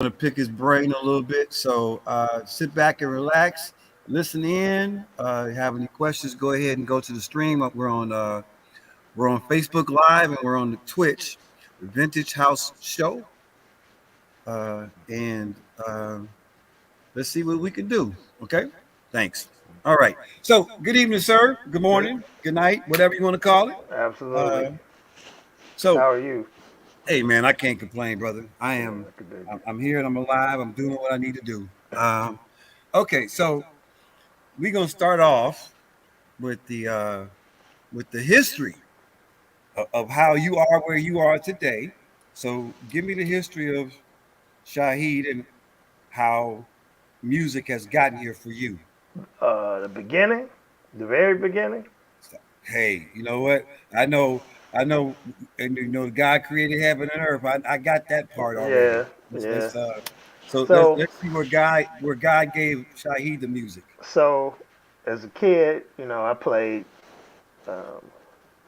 going to pick his brain a little bit. So sit back and relax, listen in. Have any questions? Go ahead and go to the stream. We're on Facebook Live and we're on the Twitch, the Vintage House Show, and let's see what we can do. Okay, thanks. All right. So good evening, sir. Good Good. morning. Good night. Whatever you want to call it. Absolutely. Uh, so How are you? hey, man, I can't complain, brother. Yeah, I could dig it. I'm here and I'm alive. I'm doing what I need to do. Okay, so we're gonna start off with the history of how you are where you are today. So give me the history of Shahid and how music has gotten here for you. The beginning, the very beginning. Hey, you know what? I know, I know, and God created heaven and earth. I got that part already. Yeah, yeah. Let's so So, let's see where God gave Shahid the music. so as a kid, um,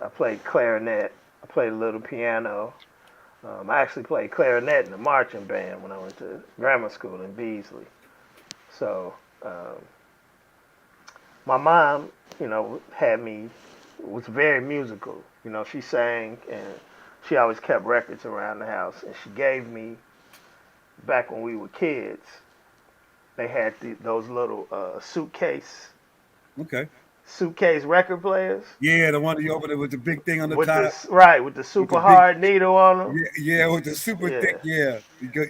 I played clarinet. I played a little piano. I actually played clarinet in the marching band when I went to grammar school in Beasley. So, um, my mom, had me was very musical. She sang and she always kept records around the house. And she gave me back when we were kids. They had those little Okay. suitcase record players Yeah, the one you open it with the big thing on the with top, with the with the super big, hard needle on them. yeah, with the super Yeah, thick, yeah.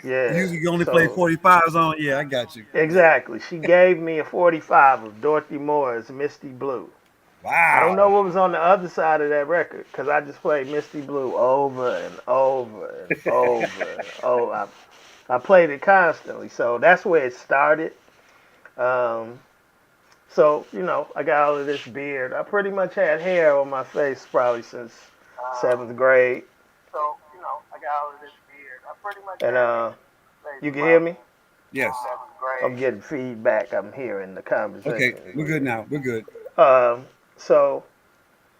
yeah. Usually you only play So 45s on. Yeah, I got you. exactly, she gave me a 45 of Dorothy Moore's Misty Blue. I don't know Wow. what was on the other side of that record because I just played Misty Blue over and over and over and over. I played it constantly, so that's where it started. Um, so I got all of this beard. I pretty much had hair on my face probably since seventh grade. So I got all of this beard. I pretty much and you can hear me? Yes. I'm getting feedback. I'm hearing the Okay, conversation. we're good now. We're good. So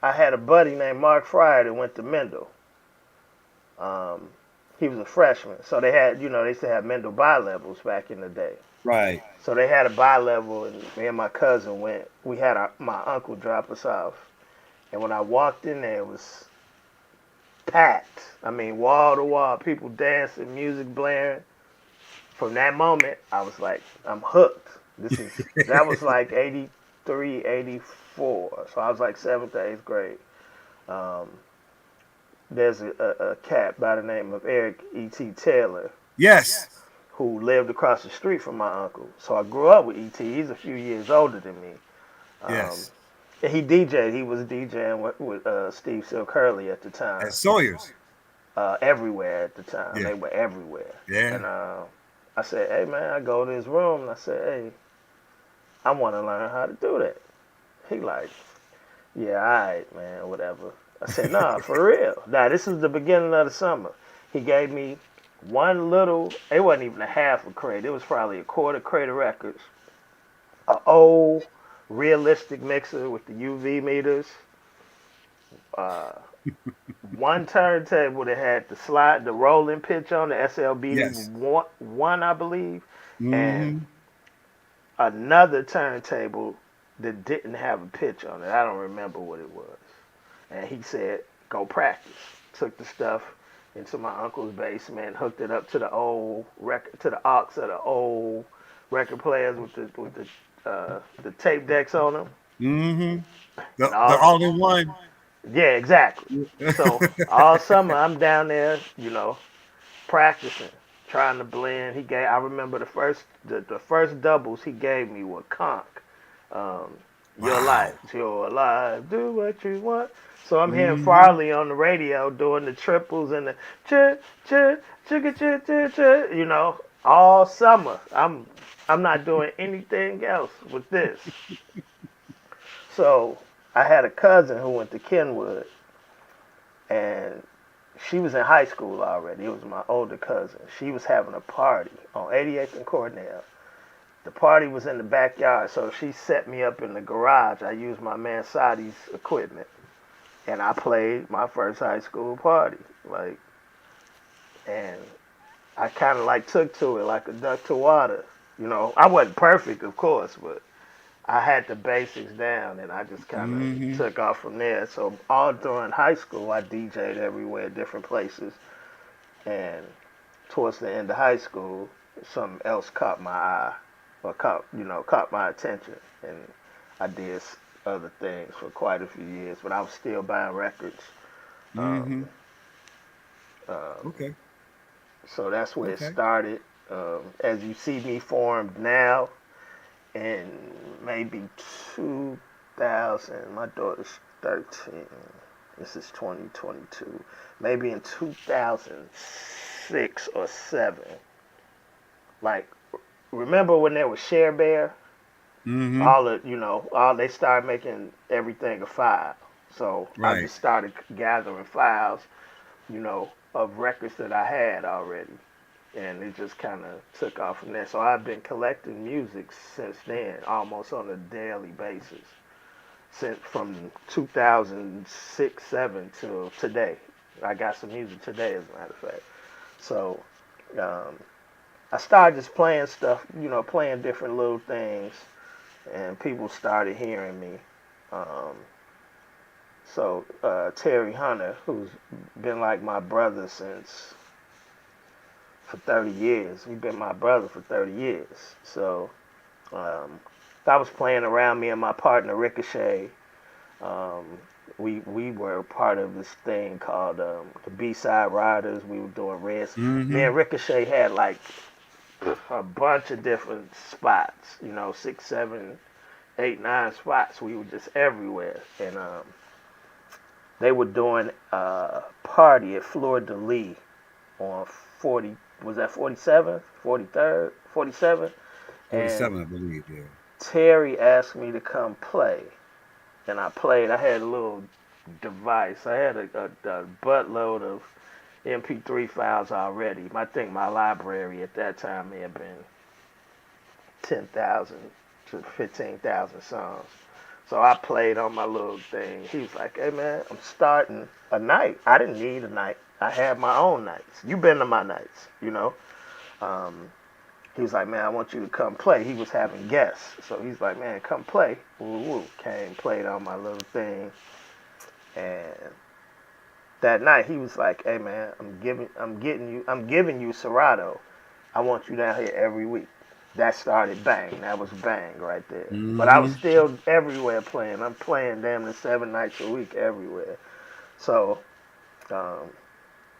I had a buddy named Mark Fryer that went to Mendel. Um, he was a freshman, so they had, they used to have Mendel bi-levels back in the day. Right. So they had a bi-level, and me and my cousin went. We had my uncle drop us off, and when I walked in there, it was packed. I mean, wall to wall, people dancing, music blaring. From that moment, I was like, I'm hooked. That was like 83, 84. So I was like seventh to eighth grade. Um, there's a cat by the name of Eric E.T. Taylor Yes. who lived across the street from my uncle. So I grew up with E.T. He's a few years older than me. Um, Yes. and he DJ'd. He was DJing with Steve Silk Hurley at the time. At Sawyer's. Everywhere at the time. Yeah. They were everywhere. Yeah. And I said, hey, man, I go to his room and I said, hey, I want to learn how to do that. He like, yeah, all right, man, whatever. I said, nah, for real. Now, this is the beginning of the summer. He gave me one little, it wasn't even a half a crate. It was probably a quarter crate of records. An old realistic mixer with the UV meters. Uh, one turntable that had the rolling pitch on the SLB Yes. one, I believe, and Mm-hmm. another turntable that didn't have a pitch on it. I don't remember what it was. And he said, "Go practice." Took the stuff into my uncle's basement, hooked it up to to the aux of the old record players with the tape decks on them, Mm-hmm. and The all. all in one. Yeah, exactly. So all summer I'm down there, practicing, trying to blend. I remember the first doubles he gave me were conch. Um, your Wow. life, your life, do what you want. So I'm hearing Mm-hmm. Farley on the radio doing the triples and the ch ch chicka ch ch ch. All summer. I'm not doing anything else with this. So I had a cousin who went to Kenwood, and she was in high school already. It was my older cousin. She was having a party on 88th and Cornell. The party was in the backyard, so she set me up in the garage. I used my man Sadi's equipment, and I played my first high school party. And I kind of like took to it like a duck to water. You know, I wasn't perfect, of course, but I had the basics down, and I just kind of Mm-hmm. took off from there. So all during high school, I DJ'd everywhere, different places, and towards the end of high school, something else caught my eye, or caught my attention, and I did other things for quite a few years. But I was still buying records. Um, Mm-hmm. um, Okay. so that's where it Okay. started. As you see me formed now, in maybe 2000, my daughter's 13. This is 2022. Maybe in 2006 or 7. Like, remember when there was Share Bear? Mm-hmm. All they started making everything a file. So I Right. just started gathering files, of records that I had already. And it just kind of took off from there. So I've been collecting music since then, almost on a daily basis, since from 2006, 7 till today. I got some music today, as a matter of fact. So um, I started just playing stuff, playing different little things, and people started hearing me. Um, so Terry Hunter, who's been like my brother since for 30 years. He's been my brother for 30 years. So um, I was playing around, me and my partner Ricochet. Um, we were part of this thing called the B-Side Riders. We were doing res. Me Mm-hmm. and Ricochet had like a bunch of different spots. 6, 7, 8, 9 spots. We were just everywhere, and they were doing a party at Fleur de Lis on 40. Was that 47th, 43rd, 47? And 47, I believe. Yeah. Terry asked me to come play, and I played. I had a little device. I had a buttload of MP3 files already. I think my library at that time may have been 10,000 to 15,000 songs. So I played on my little thing. He was like, "Hey man, I'm starting a night." I didn't need a night. I had my own nights. You been to my nights. Um, he was like, "Man, I want you to come play." He was having guests, so he's like, "Man, come play." Woo woo. Came, played on my little thing, and that night he was like, "Hey man, I'm giving you Serato. I want you down here every week." That started bang. That was bang right there. But I was Mm-hmm. still everywhere playing. I'm playing damn near 7 nights a week everywhere. So um,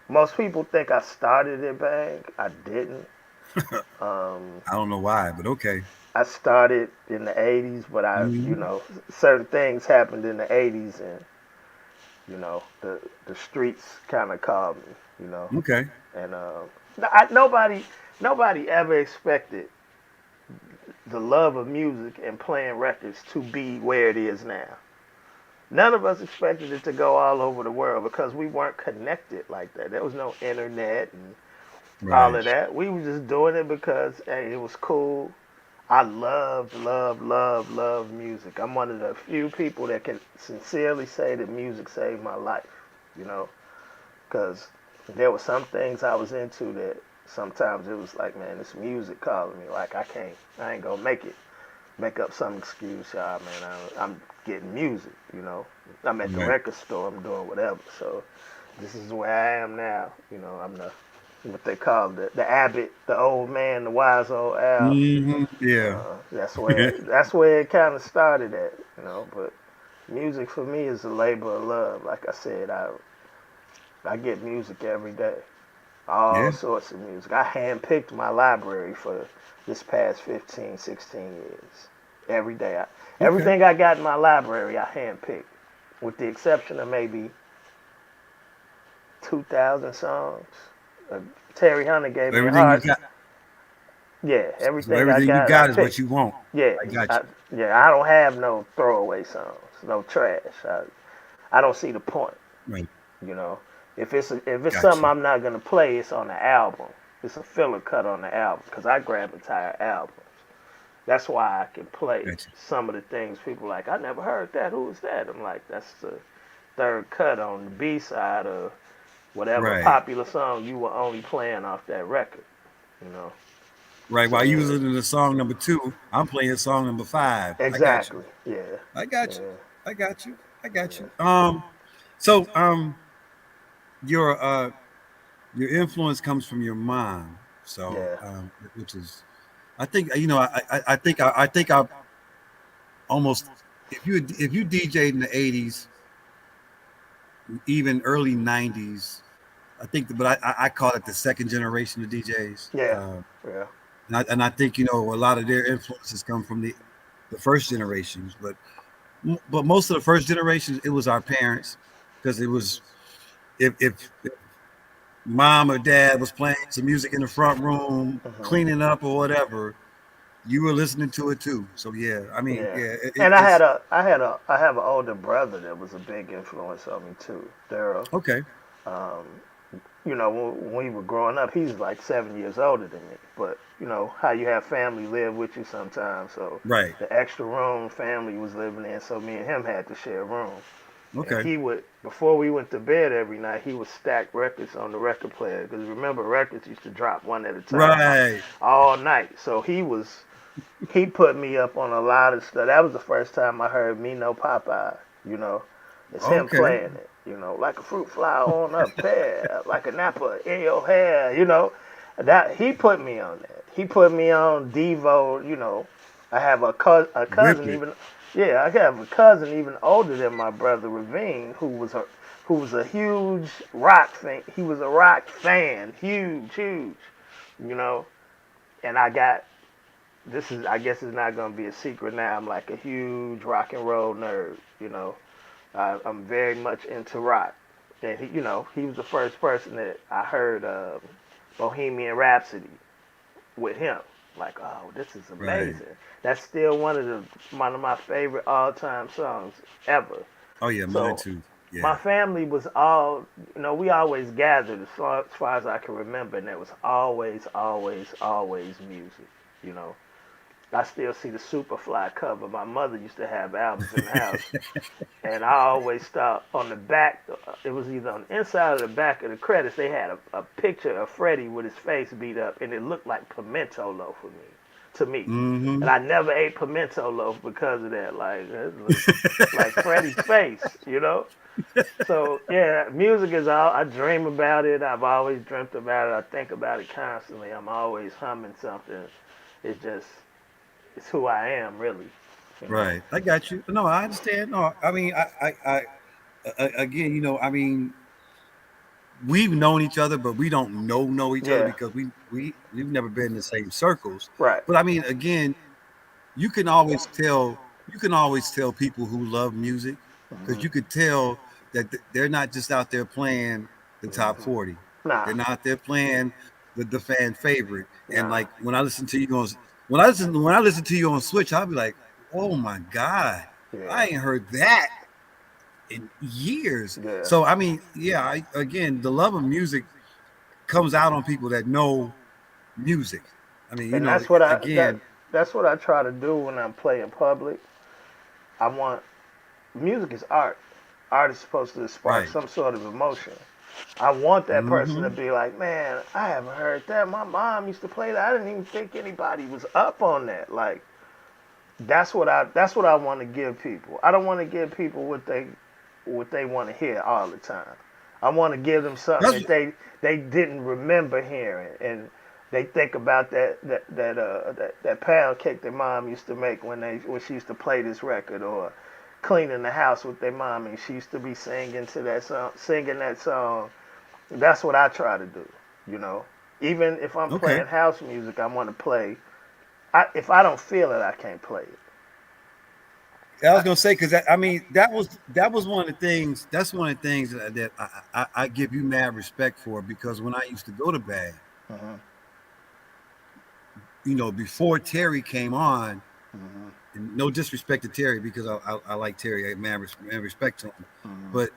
most people think I started at bang. I didn't. Um, I don't know why, but okay. I started in the 80s, but Mm-hmm. certain things happened in the 80s, and the streets kind of called me. You know, Okay. and nobody ever expected the love of music and playing records to be where it is now. None of us expected it to go all over the world because we weren't connected like that. There was no internet and all Right. of that. We were just doing it because hey, it was cool. I love music. I'm one of the few people that can sincerely say that music saved my life. You know, because there were some things I was into that sometimes it was like, man, this music calling me. Like I ain't gonna make up some excuse. Man, I'm getting music. I'm at the Right. record store. I'm doing whatever. So this is where I am now. I'm the what they call the abbot, the old man, the wise old Al. Mm-hmm. Yeah. That's where it kind of started at. But music for me is a labor of love. Like I said, I get music every day, all Yeah. sorts of music. I handpicked my library for this past 15, 16 years. Every day, Okay. everything I got in my library, I handpicked, with the exception of maybe 2,000 songs. Uh, Terry Hunter gave So me a everything you heart. got, Yeah, so everything I everything you got, I got is what picked. you want. Yeah, I got I, you. yeah. I don't have no throwaway songs, no trash. I don't see the point. Right. You know, if it's Got something you. I'm not gonna play, it's on the album. It's a filler cut on the album because I grab entire albums. That's why I can play Got you. some of the things people like. I never heard that. Who is that? I'm like, that's the third cut on the B side of whatever Right. popular song you were only playing off that record. you know. Right. So While you was listening to song number 2, I'm playing song number 5. I got you. exactly, yeah, I got you. yeah, I got you. I got yeah, you. So your your influence comes from your mom. So yeah, which is I think I think I almost if you DJ'd in the 80s, even early 90s, I think but I call it the second generation of DJs. yeah, yeah, And I think a lot of their influences come from the first generations, but most of the first generations it was our parents because it was if mom or dad was playing some music in the front room, hmm cleaning up or whatever, you were listening to it too. So yeah, I mean, yeah. yeah, And it's I have an older brother that was a big influence on me too, Daryl. okay, Um, you know, when we were growing up, he's like 7 years older than me. But you know how you have family live with you sometimes. So right, the extra room family was living in, so me and him had to share a room. And okay, he would, before we went to bed every night, he would stack records on the record player. Because remember, records used to drop one at a time right, all night. So he put me up on a lot of stuff. That was the first time I heard Me No Popeye. You know, it's him okay, playing it. You know, like a fruit fly on a pear, like an apple in your hair. You know, that he put me on that. He put me on Devo. You know, I have a whip cousin it, even. Yeah, I have a cousin even older than my brother Ravine, who was a huge rock fan. He was a rock fan, huge, huge. You know, and I got this is I guess it's not gonna be a secret now. I'm like a huge rock and roll nerd. You know, I'm very much into rock, and he was the first person that I heard Bohemian Rhapsody with him. Like, oh, this is right. amazing. That's still one of my favorite all time songs ever. Oh yeah, mine So too. Yeah. my family was all, we always gathered as far as I can remember, and there was always, always, always music. You know, I still see the Superfly cover. My mother used to have albums in the house, and I always thought on the back, it was either on the inside or the back of the credits, they had a picture of Freddie with his face beat up, and it looked like pimento loaf to me. Mm-hmm. And I never ate pimento loaf because of that. Like, it looks like Freddie's face, you know? So, yeah, music is all, I dream about it. I've always dreamt about it. I think about it constantly. I'm always humming something. It's just, it's who I am, really, you know? Right. I got you. No, I understand. No, I mean, again, I mean, we've known each other, but we don't know each other Yeah, because we've never been in the same circles. right. But I mean, again, you can always tell people who love music because hmm you could tell that they're not just out there playing the top hmm 40. Nah, They're not out there playing the fan favorite. And nah. like when I listen to you on when I listen to you on Switch, I'll be like, oh my God, Yeah, I ain't heard that in years. yeah. So I mean, yeah, again, the love of music comes out on people that know music. I mean, And that's what again, that's what I try to do when I'm playing public. I want music is art. Art is supposed to spark right. some sort of emotion. I want that person to Mm-hmm. be like, man, I haven't heard that. My mom used to play that. I didn't even think anybody was up on that. Like, that's what I want to give people. I don't want to give people what they want to hear all the time. I want to give them something That's that they didn't remember hearing, and they think about that pound cake their mom used to make when she used to play this record, or cleaning the house with their mom and she used to be singing that song. That's what I try to do, you know. Even if I'm okay. playing house music, I want to play. If I don't feel it, I can't play it. I I, was gonna say because I mean that was one of the things. That's one of the things that I give you mad respect for because when I used to go to bad, uh-huh, before Terry came on, uh-huh, and no disrespect to Terry because I like Terry, man respect to him, uh-huh, but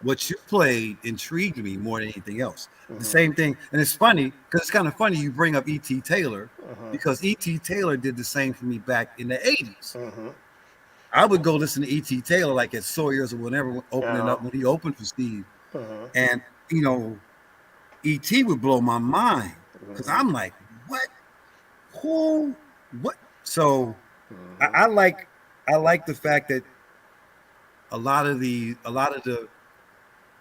what you played intrigued me more than anything else. The uh-huh, same thing, and it's funny because it's kind of funny you bring up E.T. Taylor uh-huh, because E.T. Taylor did the same for me back in the '80s. uh-huh. I would go listen to E.T. Taylor like at Sawyer's or whenever opening Uh-huh, up when he opened for Steve, uh-huh, and you know, E.T. would blow my mind because uh-huh. I'm like, what? Who? What? So I, Hmm. I like I like the fact that a lot of the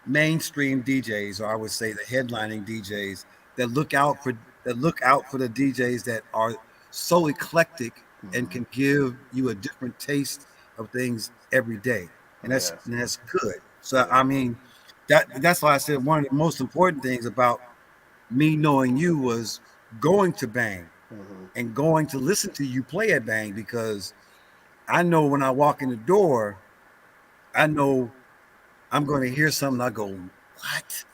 mainstream DJs, or I would say the headlining DJs, that look out for the DJs that are so eclectic and Hmm. can give you a different taste of things every day, and that's Yeah. and that's good. So Yeah. I mean, that's why I said one of the most important things about me knowing you was going to Bang Hmm. and going to listen to you play at Bang, because I know when I walk in the door, I know I'm going to hear something. I go, what?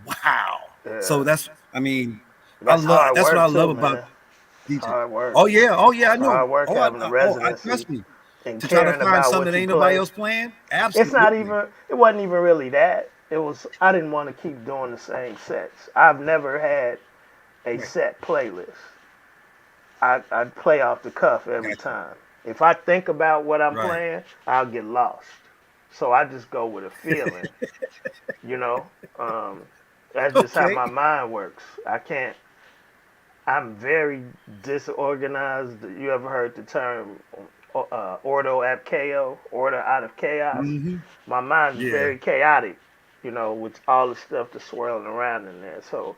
Wow. So Yeah. that's, I mean, That's hard that's what I work love too, about man. It's DJ. hard work. Oh yeah, I It's know. hard work having a I residency trust me. and To try to caring find about something what that you ain't nobody play. else playing, It's not absolutely. even. It wasn't even really that. It was. I didn't want to keep doing the same sets. I've never had a Right. set playlist. I play off the cuff every Got you. time. If I think about what I'm Right. playing, I'll get lost. So I just go with a feeling. You know. Um, that's just how Okay. my mind works. I can't. I'm very disorganized. You ever heard the term ordo ab chaos, order out of chaos? Mm-hmm. My mind is Yeah. very chaotic, with all the stuff that's swirling around in there. So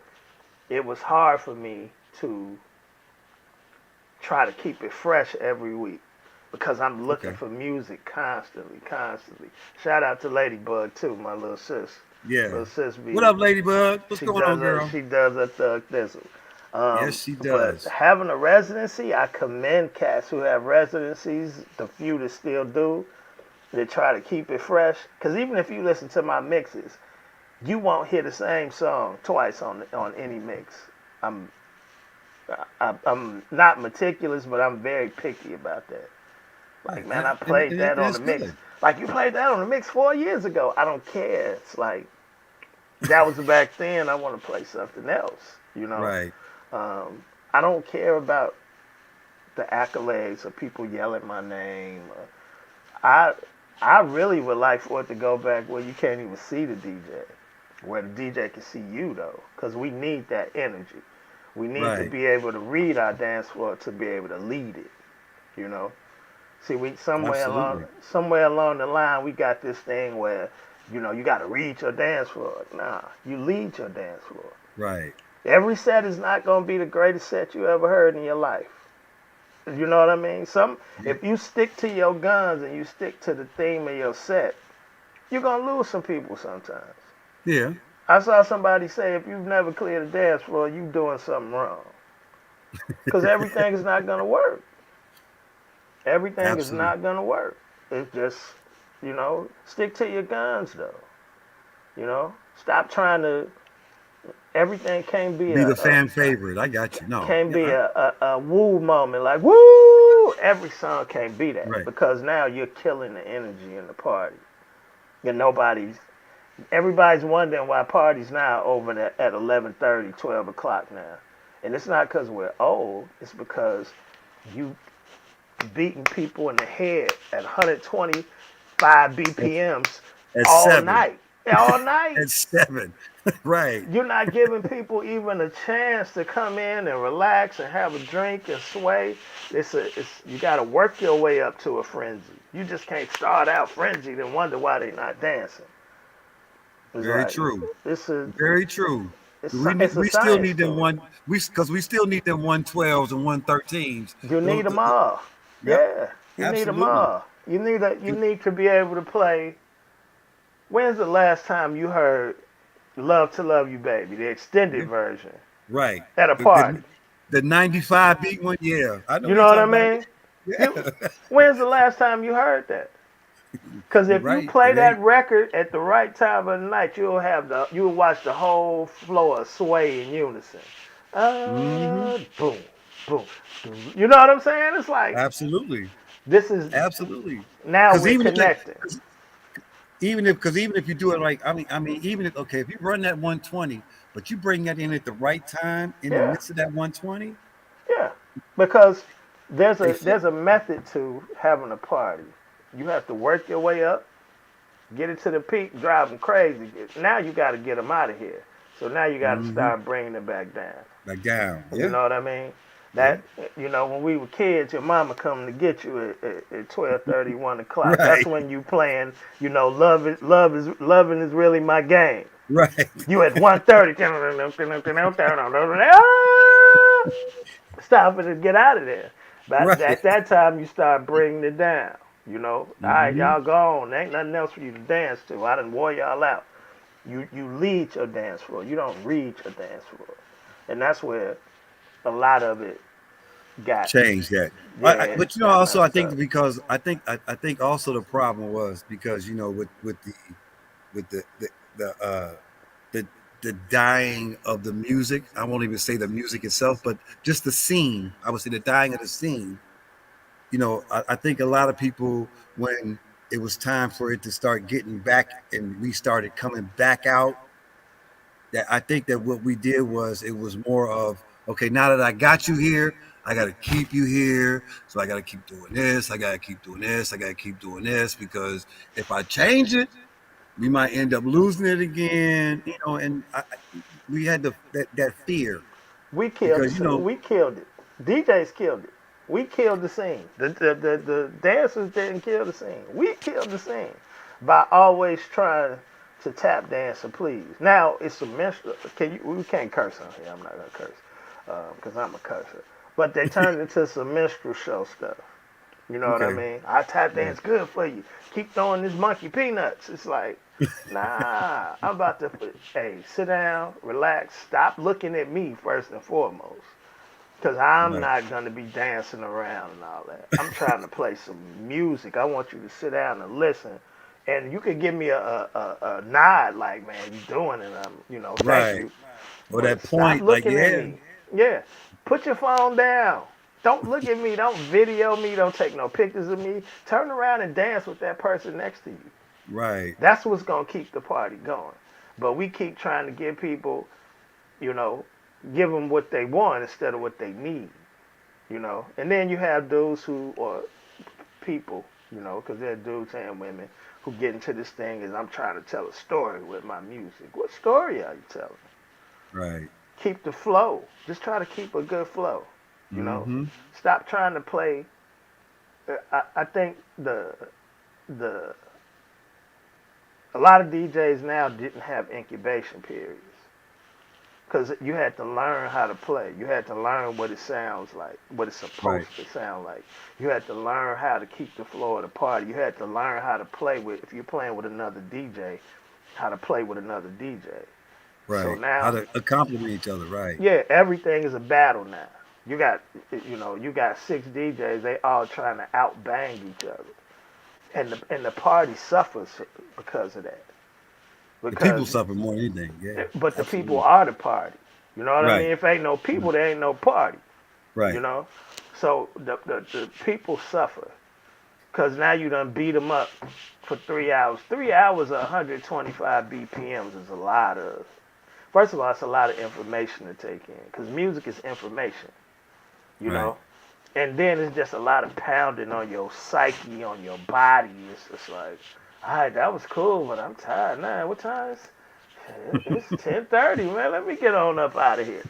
it was hard for me to try to keep it fresh every week because I'm looking Okay. for music constantly, constantly. Shout out to Ladybug too, my little sis. Yeah. Little sis What be up, Ladybug? What's going on, girl? she does a thug thizzle. Yes, she But does. having a residency, I commend cats who have residencies, the few that still do, that try to keep it fresh. Because even if you listen to my mixes, you won't hear the same song twice on any mix. I'm I'm not meticulous, but I'm very picky about that. Yeah, Like, man, I and, played and, that and on the it's mix. good. Like, you played that on the mix 4 years ago. I don't care. It's like that was back then. I want to play something else. Right. Um, I don't care about the accolades of people yelling my name. I I really would like for it to go back where you can't even see the DJ, where the DJ can see you though, because we need that energy. We need to Right. be able to read our dance floor to be able to lead it. You know. See, we Absolutely. somewhere along the line we got this thing where you got to read your dance floor. Nah, you lead your dance floor. Right. Every set is not going to be the greatest set you ever heard in your life. You know what I mean? Yeah. If you stick to your guns and you stick to the theme of your set, you're gonna lose some people sometimes. Yeah. I saw somebody say if you've never cleared a dance floor, you doing something wrong. Cause everything is not gonna work. Everything is Absolutely. not gonna work. It's just, stick to your guns though. Stop trying to. Everything can't be Be a, the a fan favorite. I got you. No. can't Yeah. be a woo moment like woo. Every song can't be that Right. because now you're killing the energy in the party. And everybody's wondering why parties now over at 11:30, 12 o'clock now. And it's not because we're old. It's because you beating people in the head at 125 At, BPMs at all 7. night. All night. At 7. Right. You're not giving people even a chance to come in and relax and have a drink and sway. You got to work your way up to a frenzy. You just can't start out frenzied and wonder why they're not dancing. It's Very like true. it's a Very true. it's a We still science need them to it. one because we still need them 112s and 113s. You need them all. Yep. Yeah, you need them Absolutely. all. You And- need to be able to play. When's the last time you heard "Love to Love You, Baby," the extended yeah, version right. at a The, party? the the 95 beat one. Yeah. I know You what know you're what I talking about. mean? You, Yeah. when's the last time you heard that? Because You're if you right. play It that ain't. record at the right time of the night, you'll watch the whole floor sway in unison. Mm-hmm. Boom, boom, boom. You know what I'm saying? It's like Absolutely. this is Absolutely. now Because we're even if that, connecting. 'cause even if you do it like, I mean, even if, okay, if you run that 120, but you bring that in at the right time in the Yeah, midst of that 120, yeah. Because they flip. there's a method to having a party. You have to work your way up, get it to the peak, drive them crazy. Now you got to get them out of here. So now you got to Mm-hmm. start bringing it back down. Back down. You Yeah. know what I mean? Yeah. That when we were kids, your mama coming to get you at 12:30, 1 o'clock. That's Right. when you playing. Loving is really my game. Right. You at 1:30. Stop it and get out of there. But Right. at that time, you start bringing it down. All right, Hmm. y'all gone. There ain't nothing else for you to dance to. I done wore y'all out. You lead your dance floor. You don't read your dance floor, and that's where a lot of it got Change that. yeah But got also I messed think up. because I think also the problem was because with the the dying of the music. I won't even say the music itself, but just the scene. I would say the dying of the scene. I think a lot of people, when it was time for it to start getting back and we started coming back out, that I think that what we did was it was more of, okay, now that I got you here, I got to keep you here. So I got to keep doing this. I got to keep doing this. I got to keep doing this because if I change it, we might end up losing it again. And we had that fear We killed because the we killed it. DJs killed it. We killed the scene. The dancers didn't kill the scene. We killed the scene by always trying to tap dance and please. Now it's a minstrel. We can't curse on here. I'm not gonna curse because I'm a curser. But they turned into some minstrel show stuff. You know what I okay, mean? I tap yeah, dance good for you. Keep throwing this monkey peanuts. It's like, nah, I'm about to hey, sit down, relax, stop looking at me first and foremost. Because I'm right, not going to be dancing around and all that. I'm trying to play some music. I want you to sit down and listen. And you could give me a nod like, man, you doing it. Thank right. you. Or But that stop point, like, looking at yeah, me. Yeah. Put your phone down. Don't look at me. Don't video me. Don't take no pictures of me. Turn around and dance with that person next to you. right, That's what's going to keep the party going. But we keep trying to give people, you know, give them what they want instead of what they need. And then you have dudes or people, because there are dudes and women who get into this thing as I'm trying to tell a story with my music. What story are you telling? right. Keep the flow. Just try to keep a good flow. You know, Hmm. stop trying to play. I think the a lot of DJs now didn't have incubation periods because you had to learn how to play. You had to learn what it sounds like, what it's supposed Right, to sound like. You had to learn how to keep the flow of the party. You had to learn how to play with, if you're playing with another DJ, how to play with another DJ. So right. How now, to compliment each other, right, yeah, everything is a battle now. You got, you got six DJs. They all trying to outbang each other, and the party suffers because of that. the people Because, suffer more than anything. Yeah, but the people absolutely. are the party. You know what I Right, mean? If ain't no people, there ain't no party. You right. know, so the people suffer because now you done beat them up for 3 hours. 3 hours of 125 BPMs is a lot of. First of all, it's a lot of information to take in because music is information. You Right. know, and then it's just a lot of pounding on your psyche, on your body. It's just like, all right, that was cool, but I'm tired now. What time is? It's 10:30, man. Let me get on up out of here.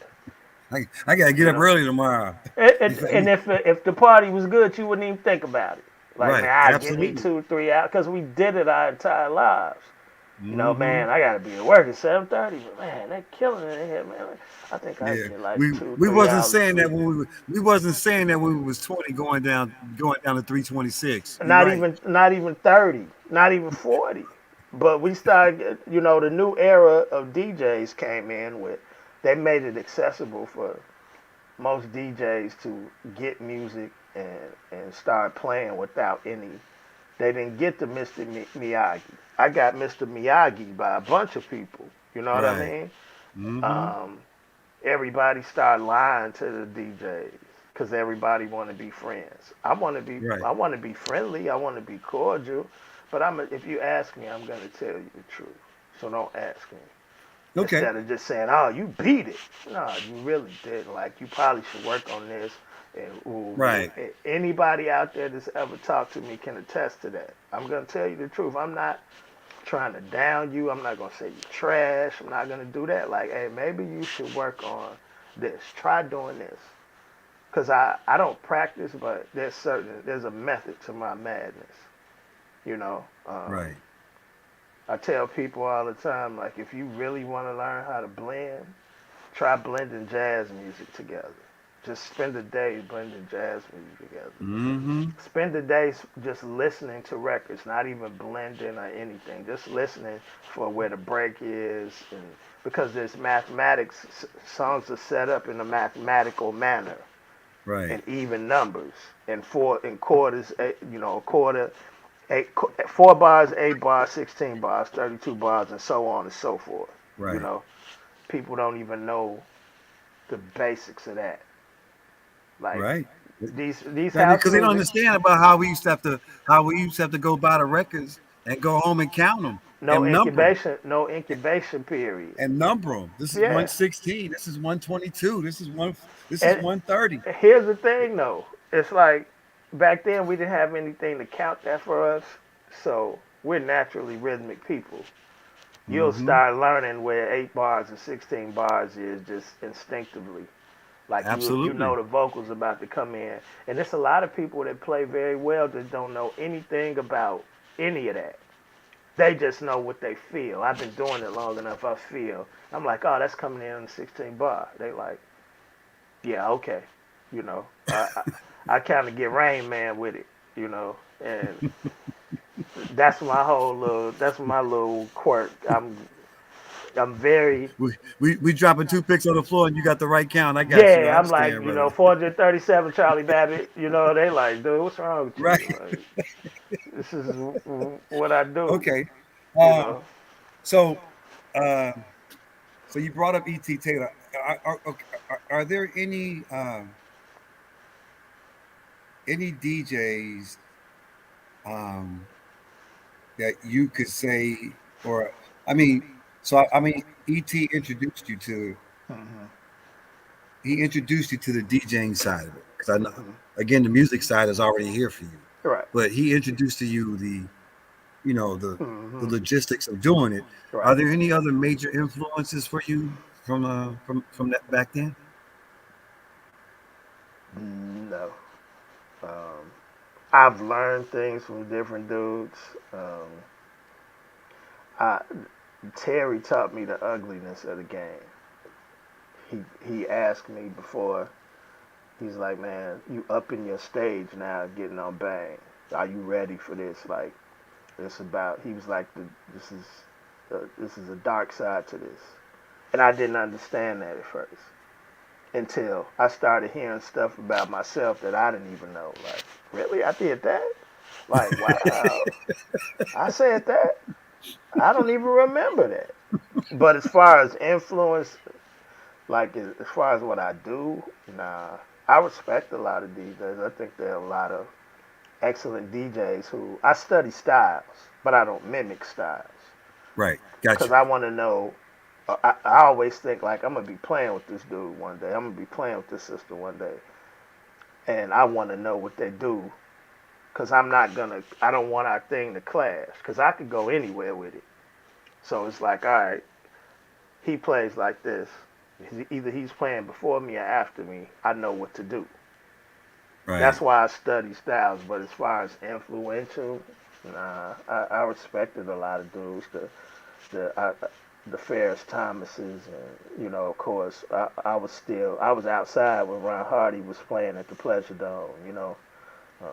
I gotta get You up know, early tomorrow. You feel and me? if the party was good, you wouldn't even think about it. Like, man, Right, I give me absolutely. 2, 3 hours because we did it our entire lives. Hmm. Man, I gotta be at work at 7:30, but man, they're killing it in here, man. I think I Yeah, get like we two, we three wasn't hours of saying that sleep. when we wasn't saying that when we was 20 going down to 326. You're Not right. even not even 30, not even 40. But we started, the new era of DJs came in with. They made it accessible for most DJs to get music and start playing without any. They didn't get the Mr. Miyagi. I got Mr. Miyagi by a bunch of people. You know what I Right. mean? Hmm. Um, Everybody started lying to the DJs because everybody want to be friends. Right. I want to be friendly. I want to be cordial. But if you ask me, I'm gonna tell you the truth. So don't ask me. Okay. Instead of just saying, "Oh, you beat it." No, you really didn't. Like you probably should work on this. And Right. anybody out there that's ever talked to me can attest to that. I'm gonna tell you the truth. I'm not trying to down you. I'm not gonna say you trash. I'm not gonna do that. Like, hey, maybe you should work on this. Try doing this. Because I don't practice, but there's a method to my madness. You know, Right. I tell people all the time, like, if you really want to learn how to blend, try blending jazz music together. Just spend a day blending jazz music together. Mm-hmm. Spend the day just listening to records, not even blending or anything. Just listening for where the break is, and because there's mathematics, songs are set up in a mathematical manner Right. in even numbers, and four in quarters. A quarter, eight, 4 bars, 8 bars, 16 bars, 32 bars, and so on and so forth. You Right. know, people don't even know the basics of that. Like Right. these house Because they don't music, understand about how we used to have to go buy the records and go home and count them no and number them incubation period. and number them. This is Yeah, 116. This is 122. This is one. This is and 130. here's the thing though, it's like back then we didn't have anything to count that for us, so we're naturally rhythmic people. You'll Mm-hmm. start learning where 8 bars and 16 bars is just instinctively. Like you Absolutely. know the vocals about to come in, and there's a lot of people that play very well that don't know anything about any of that. They just know what they feel. I've been doing it long enough. I feel. I'm like, oh, that's coming in on the 16 bar. They like, yeah, okay. You know, I kind of get Rain Man with it. You know, and that's my little quirk. I'm very We dropping two picks on the floor and you got the right count. I got you. I yeah. I'm like understand, brother. 437 Charlie Babbitt. You know, they like, dude, what's wrong with Right. you? Like, this is what I do. Okay. You Um. know, So, uh, so you brought up E.T. Taylor. Okay, are there any DJs um that you could say, or I mean, I mean, Et introduced you to hmm he introduced you to the DJing side of it, because I know, hmm again, the music side is already here for you, right, but he introduced to you the hmm logistics of doing it. Are right. there any other major influences for you from that back then? No, um, I've learned things from different dudes. I Terry taught me the ugliness of the game. He asked me before. He's like, man, you up in your stage now, getting on bang. Are you ready for this? Like, it's about. He was like, this is a dark side to this, and I didn't understand that at first until I started hearing stuff about myself that I didn't even know. Like, really, I did that? Like, wow, I said that. I don't even remember that. But as far as influence, like as far as what I do, nah. I respect a lot of DJs. I think there are a lot of excellent DJs who I study styles, but I don't mimic styles Right, got because you. I want to know. I always think like I'm gonna be playing with this dude one day. I'm gonna be playing with this sister one day, and I want to know what they do because I'm not gonna. I don't want our thing to clash because I could go anywhere with it. So it's like, all right, he plays like this. Either he's playing before me or after me. I know what to do. That's Right. why I study styles. But as far as influential, nah, I respected a lot of dudes. The Ferris Thomases, and of course, I was outside when Ron Hardy was playing at the Pleasure Dome. Um,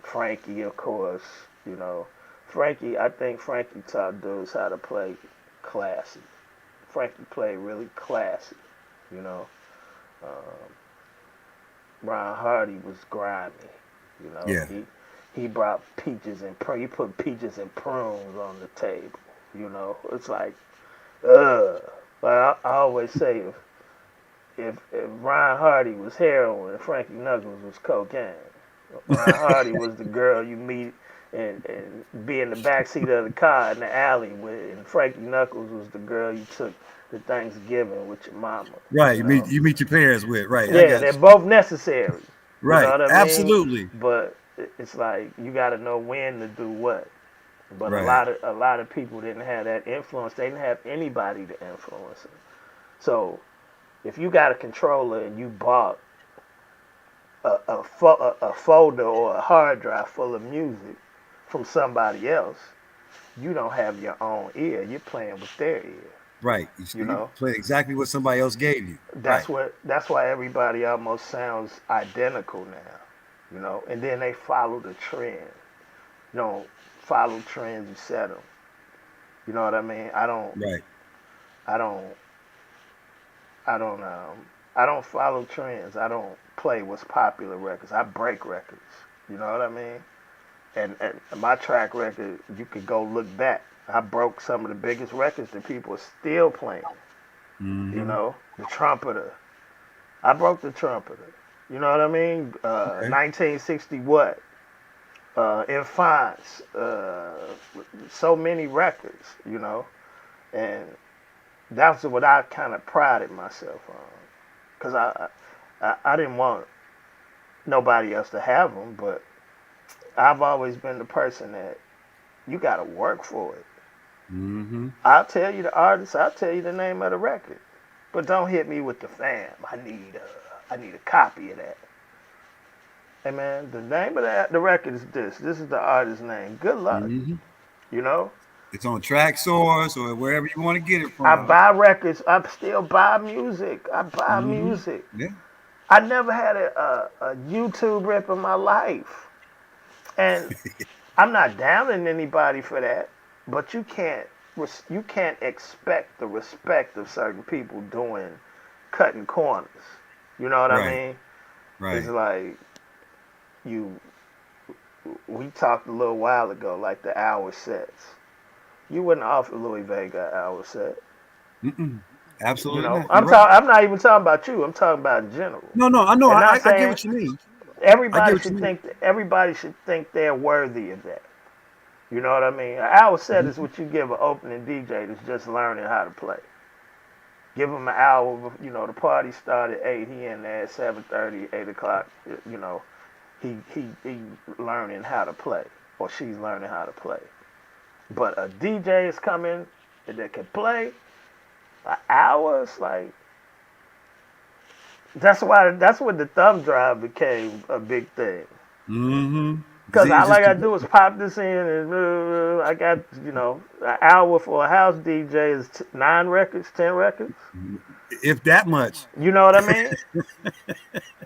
Frankie, of course. You know, I think Frankie taught dudes how to play classy. Frankie played really classy. You know, um, Ron Hardy was grimy. You know, Yeah. he brought he put peaches and prunes on the table. It's like, ugh. But I always say if Ron Hardy was heroin and Frankie Knuckles was cocaine, Ron Hardy was the girl you meet and be in the backseat of the car in the alley with, and Frankie Knuckles was the girl you took to Thanksgiving with your mama. Right. You know, You meet your parents with. Right. I yeah, got they're you. both necessary. You know Right. what I mean? Absolutely. But it's like you got to know when to do what. But Right. a lot of people didn't have that influence. They didn't have anybody to influence them. So If you got a controller and you bought a folder or a hard drive full of music from somebody else, you don't have your own ear. You're playing with their ear. Right. You You know, play exactly what somebody else gave you. Right. that's why everybody almost sounds identical now. And then they follow the trend. You don't follow trends, you set them. You know what I mean? Right. I don't, I don't, I don't follow trends. I don't play what's popular records. I break records. You know what I mean? And my track record, you could go look back. I broke some of the biggest records that people are still playing. Mm-hmm. The trumpeter. I broke the trumpeter. You know what I mean? Okay. 1960 what? Infants. So many records. And that's what I kind of prided myself on, because I didn't want nobody else to have them, but I've always been the person that you got to work for it. Mm-hmm. I'll tell you the artist. I'll tell you the name of the record, but don't hit me with the fam. I need a copy of that. Hey man, the name of the record is this. This is the artist's name. Good luck. Mm-hmm. You know. It's on Track Source or wherever you want to get it I from. buy records. I still buy music. I buy Mm-hmm. music. Yeah. I never had a YouTube rip in my life, and I'm not downing anybody for that. But you can't expect the respect of certain people doing cutting corners. You know what I Right. mean? It's Right. like you. We talked a little while ago, like the hour sets. You wouldn't offer Louis Vega an hour set. Mm-mm. Absolutely not. You're I'm right. talking. I'm not even talking about you. I'm talking about in general. No, no, I know. And not I get saying what you mean. I get everybody what you should mean. think they're worthy of that. You know what I mean? An hour set is Mm-hmm. what you give an opening DJ that's just learning how to play. Give him an hour. The party started at 8. He in there at 7:30, 8 o'clock. He learning how to play, or she's learning how to play. But a DJ is coming that can play an hour. It's like that's when the thumb drive became a big thing. Mm-hmm. Cause You all just I gotta do is pop this in, and I got an hour for a house DJ is 9 records, 10 records. if that much, You know what I mean?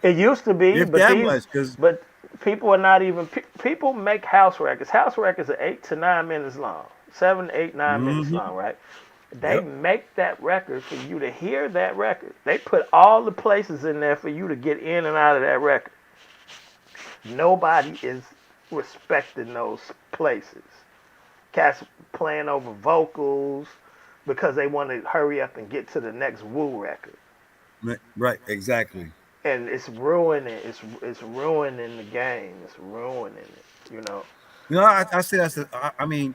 It used to be, if but that much, because but people are not even. People make house records. House records are 8 to 9 minutes long, 7, 8, 9 minutes mm-hmm. long, right? They Yep. make that record for you to hear that record. They put all the places in there for you to get in and out of that record. Nobody is respecting those places. Cats playing over vocals because they want to hurry up and get to the next Woo record, Right. Exactly. and it's ruining. It's ruining the game. It's ruining it. You know. I say that's I mean,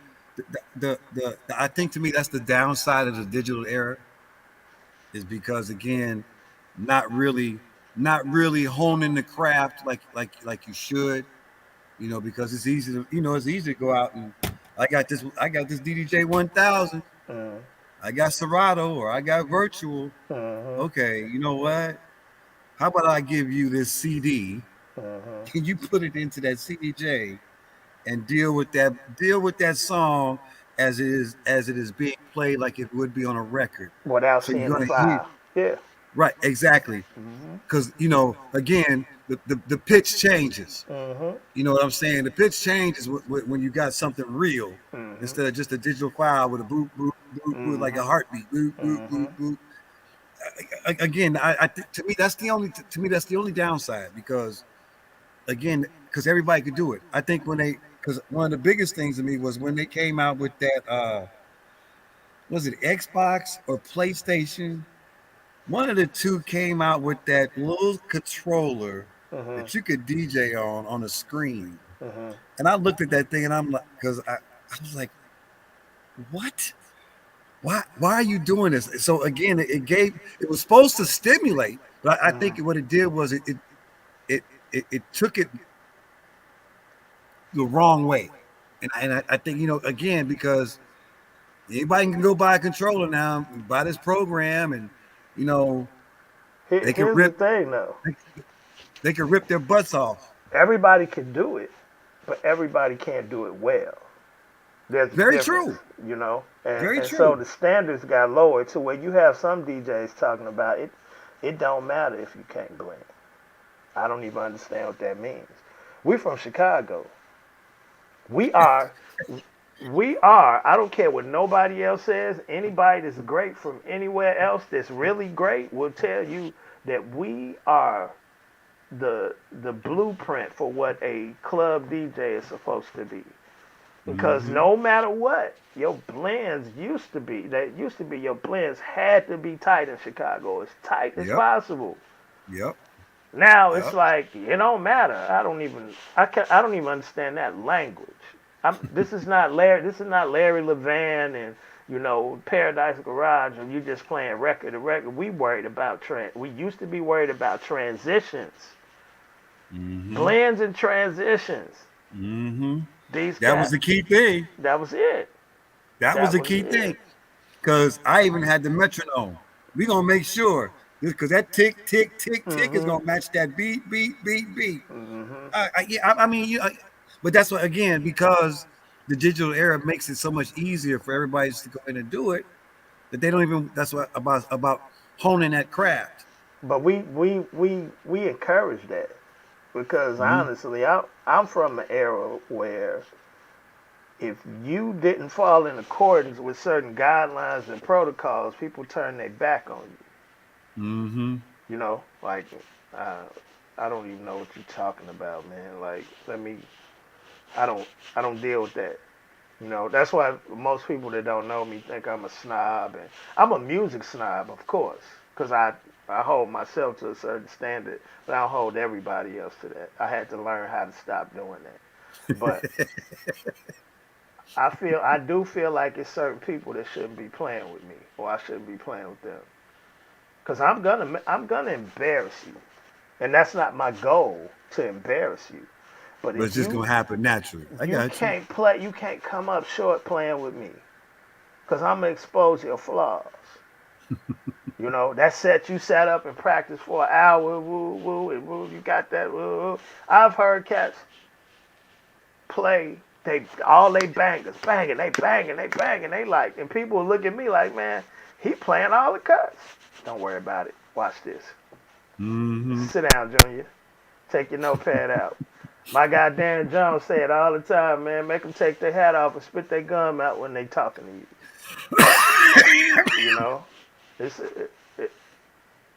I think to me that's the downside of the digital era is because again, not really, not really honing the craft like you should. Because it's easy to it's easy to go out and I got this DDJ 1000. Mm, I got Serato or I got Virtual. mhm, Okay, you know what? How about I give you this CD? mhm. Can you put it into that CDJ and deal with that song as it is being played like it would be on a record. Without So you're seeing the gonna hear file. Yeah. right exactly Mhm. because again the pitch changes. Mhm. You know what I'm saying? The pitch changes when you got something real Mhm. instead of just a digital file with a boop boop boop boop like a Mhm. heartbeat boop boop boop Mhm. boop. Again, to me that's the only downside because again because everybody could do it. I think when they because one of the biggest things to me was when they came out with that was it Xbox or PlayStation? One of the two came out with that little controller Mhm. that you could DJ on a screen. Mhm. And I looked at that thing and I'm like, because I was like, what? Why are you doing this? So again, it was supposed to stimulate, but I think Mhm. what it did was it it took it the wrong way. And I think, again, because anybody can go buy a controller now, buy this program, and you know, They can Here's the rip. thing, though. They can rip their butts off. Everybody can do it, but everybody can't do it well. There's a Very difference, true. you know. And Very and so true. the standards got lowered to where you have some DJs talking about it. It don't matter if you can't blend. I don't even understand what that means. We from Chicago. We are we are. I don't care what nobody else says. Anybody that's great from anywhere else that's really great will tell you that we are the blueprint for what a club DJ is supposed to be. Because Mm-hmm. no matter what, your blends used to be, that used to be your blends had to be tight in Chicago, as tight as Yep. possible. Yep. Now it's Yep. like it don't matter. I don't even understand that language. This is not Larry. This is not Larry Levan and Paradise Garage, and you just playing record to record. We worried about trend. We used to be worried about transitions, Mm-hmm. blends and transitions. Mm-hmm. These That was cats. the key thing. That was it. That was That the was key it. thing. Because I even had the metronome. We gonna make sure because that tick, tick, tick, tick is Mhm. gonna match that beat, beat, beat, beat. Mhm. Yeah, I mean, but that's what again because the digital era makes it so much easier for everybody just to go in and do it that they don't even. That's what about honing that craft. But we encourage that because Mm-hmm. honestly, I'm from an era where if you didn't fall in accordance with certain guidelines and protocols, people turn their back on you. Mm-hmm. Like uh, I don't even know what you're talking about, man. Like let me. I don't. I don't deal with that. That's why most people that don't know me think I'm a snob, and I'm a music snob, of course, because I hold myself to a certain standard, but I don't hold everybody else to that. I had to learn how to stop doing that. But I do feel like it's certain people that shouldn't be playing with me, or I shouldn't be playing with them, because I'm gonna embarrass you, and that's not my goal to embarrass you. But But if it's just you gonna happen naturally. I you got you. can't play, you can't come up short playing with me. Because I'm going to expose your flaws. That set you sat up and practiced for an hour. Woo, woo, and woo, you got that. Woo, woo. I've heard cats play. They bangers, banging, they banging, they banging, they like. And people look at me like, man, he playing all the cuts. Don't worry about it. Watch this. Mm-hmm. Sit down, Junior. Take your notepad out. My guy Darren Jones say it all the time, man. Make them take their hat off and spit their gum out when they talking to you. You know, it's it,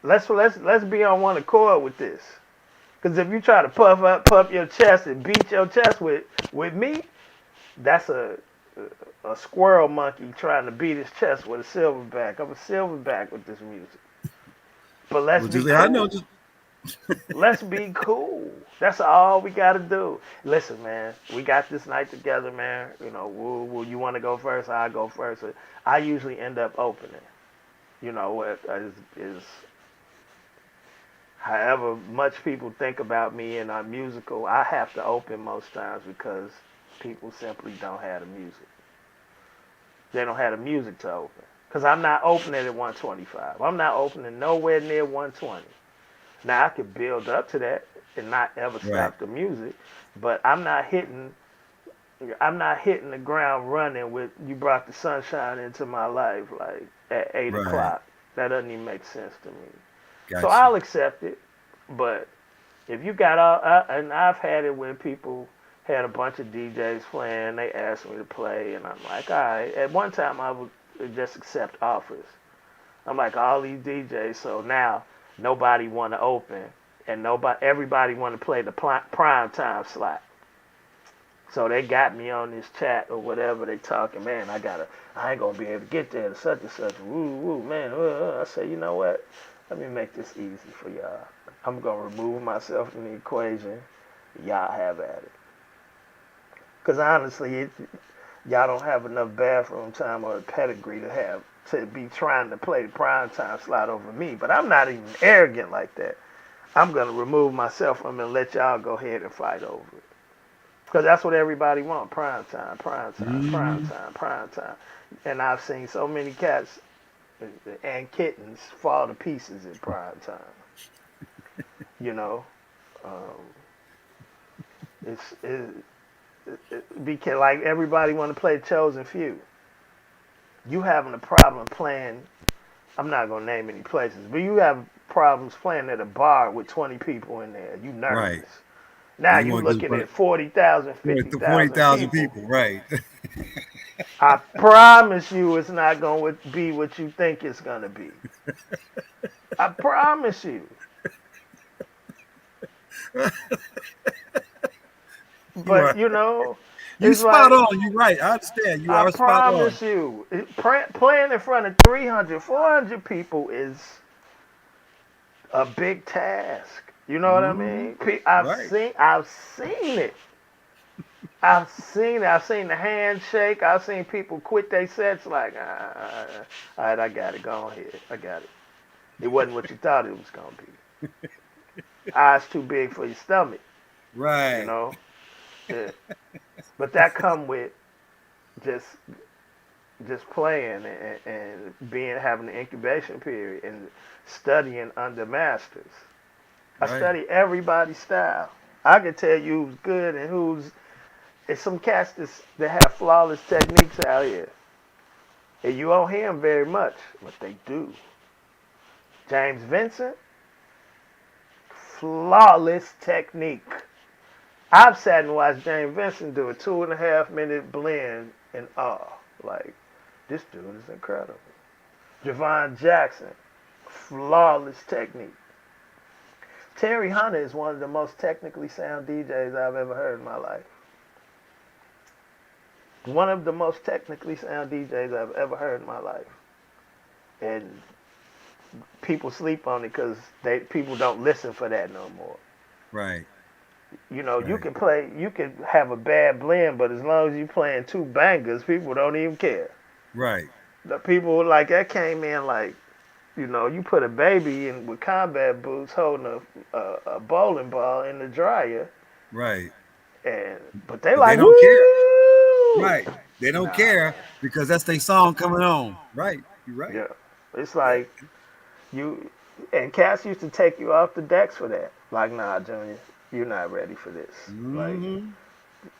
let's be on one accord with this. Because if you try to puff your chest and beat your chest with me, that's a squirrel monkey trying to beat his chest with a silverback. I'm a silverback with this music. But let's Well, be just I know. cool. Just Let's be cool. That's all we gotta do. Listen, man, we got this night together, man. Will you want to go first? I go first. I usually end up opening. What is however much people think about me and our musical, I have to open most times because people simply don't have the music. They don't have the music to open. Because I'm not opening at 125. I'm not opening nowhere near 120. Now I could build up to that and not ever right, stop the music, but I'm not hitting the ground running with you brought the sunshine into my life like at eight right. o'clock. That doesn't even make sense to me. So Got you. I'll accept it, but if you got and I've had it where people had a bunch of DJs playing, they asked me to play, and I'm like, all right. At one time, I would just accept offers. I'm like, all these DJs, so now nobody want to open, and everybody want to play the prime time slot. So they got me on this chat or whatever they talking. Man, I ain't gonna be able to get there to such and such. Woo, woo, man. I say, you know what? Let me make this easy for y'all. I'm gonna remove myself from the equation. Y'all have at it. Cause honestly, y'all don't have enough bathroom time or pedigree to be trying to play the prime time slot over me. But I'm not even arrogant like that. I'm gonna remove myself from it and let y'all go ahead and fight over it. Because that's what everybody wants. Prime time, prime time, prime Mm-hmm. time, prime time. And I've seen so many cats and kittens fall to pieces in prime time. You know, um, it because like everybody want to play Chosen Few. You having a problem playing. I'm not gonna name any places, but you have problems playing at a bar with 20 people in there. You Right. nervous. Now And you you want to do looking at 40,000, it to 50,000 40,000 people. people. Right. I promise you, it's not gonna be what you think it's gonna be. I promise you. But Right. you know, You it's spot like on. You're right. I understand. You I are spot on. promise you, playing in front of 300, 400 people is a big task. You know what I Hmm. mean? Right. I've seen it. I've seen it. I've seen the handshake. I've seen people quit their sets like, all right, I got it. Go on here. I got it. It wasn't what you thought it was gonna be. Eyes too big for your stomach. You Right. know. Yeah. But that come with just just playing and being having an incubation period and studying under masters. I Right. study everybody's style. I can tell you who's good and who's. It's some cats that have flawless techniques out here, and you won't hear them very much, but they do. James Vincent, flawless technique. I've sat and watched James Vincent do a 2.5 minute blend in awe. Like, this dude is incredible. Javon Jackson, flawless technique. Terry Hunter is one of the most technically sound DJs I've ever heard in my life. One of the most technically sound DJs I've ever heard in my life. And people sleep on it because people don't listen for that no more. Right. You know, Right. you can have a bad blend, but as long as you're playing two bangers, people don't even care. Right. The people like that came in like, you put a baby in with combat boots holding a bowling ball in the dryer, Right. and but they But they like don't care. woo. Right. They don't Nah, care because that's their song coming on. Right. You're right. yeah, it's Yeah. like you and Cass used to take you off the decks for that. Like, nah, Junior, you're not ready for this. Like Hmm.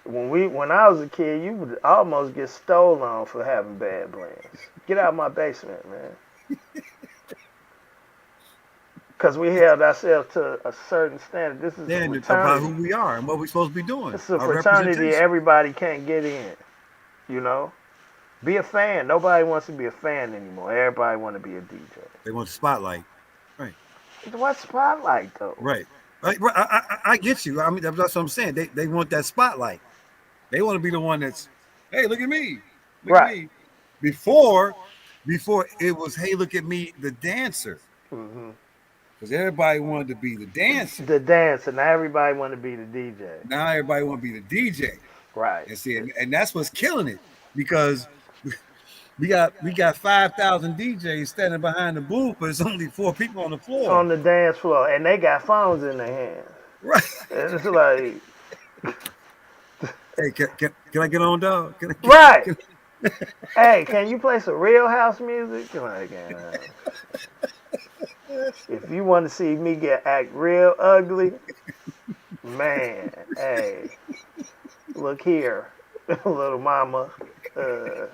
when I was a kid, you would almost get stolen on for having bad blends. Get out of my basement, man. Because we held ourselves to a certain standard. This is a Then about who fraternity. we are and what we're supposed to be doing. This is a Our fraternity representation. everybody can't get in. You know? Be a fan. Nobody wants to be a fan anymore. Everybody want to be a DJ. They want the spotlight. Right. What spotlight though? Right. Right. I get you. I mean, that's what I'm saying. They want that spotlight. They want to be the one that's, hey, look at me. Look at Right. me. Before, before it was, hey, look at me, the dancer. Hmm. Because everybody wanted to be the dancer. The dancer. Now everybody want to be the DJ. Now everybody want to be the DJ. Right. And see, and that's what's killing it because we got 5,000 DJs standing behind the booth, but it's only four people on the floor. On the dance floor, and they got phones in their hands. Right. And it's like, Hey, can I get on, dog? Can I get, right. can, Hey, can you play some real house music? Like, if you want to see me act real ugly, man, hey, look here, little mama. Uh,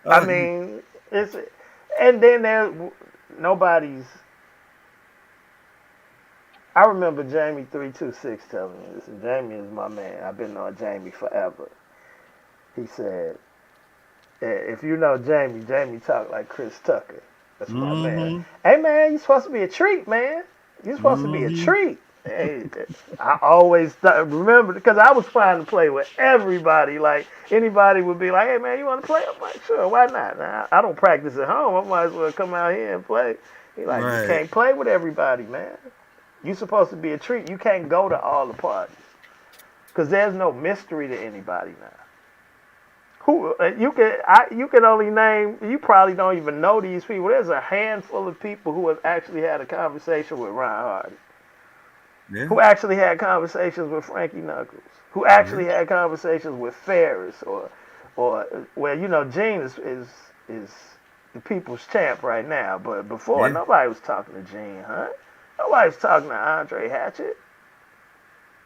I uh, mean, it's and then nobody's. I remember Jamie 326 telling me this, and Jamie is my man. I've been on Jamie forever. He said, if you know Jamie, Jamie talk like Chris Tucker. That's my man. mm-hmm, Hey man, you supposed to be a treat, man. You supposed to be a mm-hmm. treat. Hey, I always remember because I was trying to play with everybody. Like anybody would be like, "Hey man, you want to play?" I'm like, "Sure, why not?" Now, I don't practice at home. I might as well come out here and play. He like, "You Right. can't play with everybody, man. You supposed to be a treat. You can't go to all the parties because there's no mystery to anybody now." Who you can only name, you probably don't even know these people. There's a handful of people who have actually had a conversation with Ron Hardy, Yeah. who actually had conversations with Frankie Knuckles, who Yeah. actually had conversations with Ferris or well, Gene is the people's champ right now, but before Yeah. nobody was talking to Gene, huh? Nobody's talking to Andre Hatchett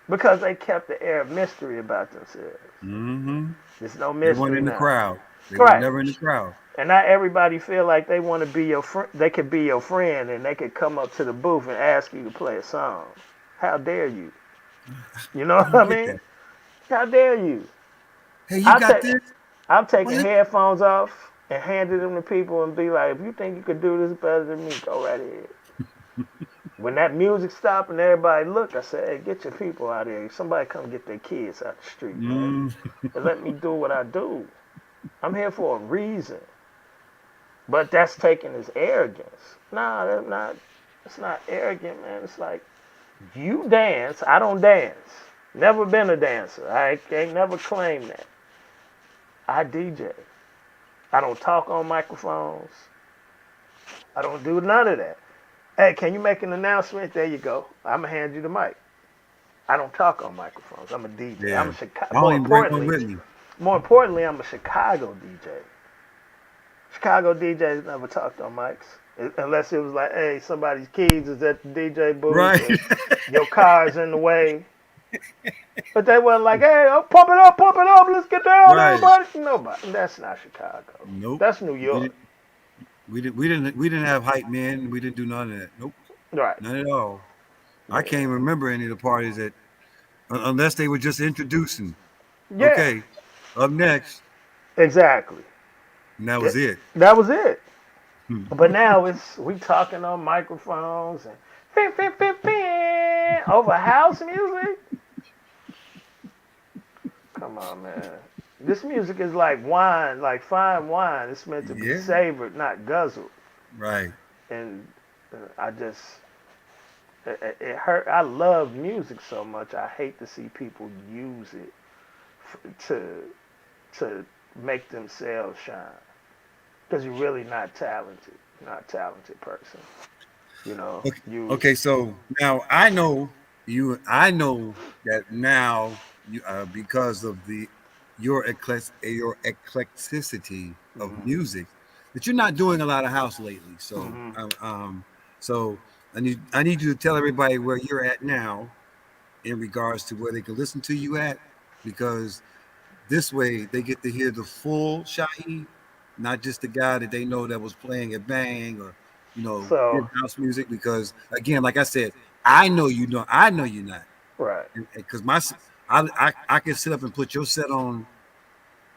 because they kept the air of mystery about themselves. Mm-hmm. There's no They weren't mystery in the now. crowd. They were Right. never in the crowd. And not everybody feel like they want to be your friend. They could be your friend and they could come up to the booth and ask you to play a song. How dare you? You know I what don't I get mean? that. How dare you? Hey, you I'll got take this? I'm taking Well, headphones off and handing them to people and be like, if you think you could do this better than me, go right ahead. When that music stopped and everybody looked, I said, hey, get your people out here. Somebody come get their kids out the street, man. mm, And let me do what I do. I'm here for a reason. But that's taking his arrogance. Nah, that's not. It's not arrogant, man. It's like you dance, I don't dance. Never been a dancer. I ain't never claimed that. I DJ. I don't talk on microphones. I don't do none of that. Hey, can you make an announcement? There you go. I'm gonna hand you the mic. I don't talk on microphones. I'm a DJ. I'm yeah. a Chicago. I don't even bring one with me. More importantly, I'm a Chicago DJ. Chicago DJs never talked on mics. Unless it was like, hey, somebody's keys is at the DJ booth Right. or your car's in the way. But they wasn't like, hey, pump it up, let's get down, Right. everybody. Nobody. That's not Chicago. Nope. That's New We York. didn't. We didn't have hype men. We didn't do none of that. Nope. Right. None at all. I can't Yeah. even remember any of the parties that, unless they were just introducing. Yeah. Okay, up next, Exactly. and that Yeah. was it. That was it. Hmm. But now it's we talking on microphones and over house music. Come on, man. This music is like wine, like fine wine. It's meant to be Yeah. savored, not guzzled. Right. And I just, it hurt. I love music so much. I hate to see people use it to to make themselves shine. Because you're really not talented. You're not a talented person. You know, Okay. you. Okay. So now I know you. I know that now you, because of your eclecticity of Mhm. music, that you're not doing a lot of house lately. So Mhm. so I need you to tell everybody where you're at now in regards to where they can listen to you at, because this way they get to hear the full Shaheed, not just the guy that they know that was playing a bang or did So house music. Because again, like I said, I know you're not, right. because I can sit up and put your set on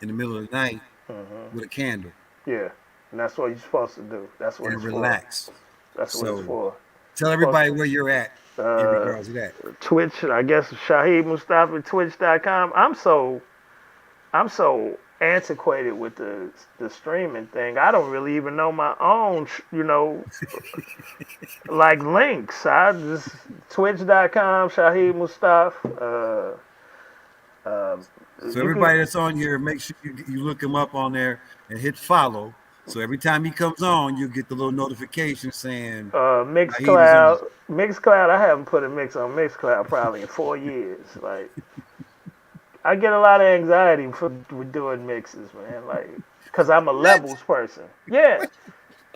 in the middle of the night Mhm. with a candle Yeah. And that's what you're supposed to do. That's what and it's for. relax. That's what it's So for. tell Supposed everybody where you're at in uh, regards to that. Twitch, I guess Shahid Mustafa Twitch.com. I'm so antiquated with the streaming thing. I don't really even know my own, like links. I just Twitch.com Shahid Mustafa. So You can everybody that's on here, make sure you look him up on there and hit follow. So every time he comes on, you get the little notification saying Shaheed is on. Mixcloud. I haven't put a mix on Mixcloud probably in 4 years. Like I get a lot of anxiety for doing mixes, man. Like, cause I'm a What? levels person. Yeah,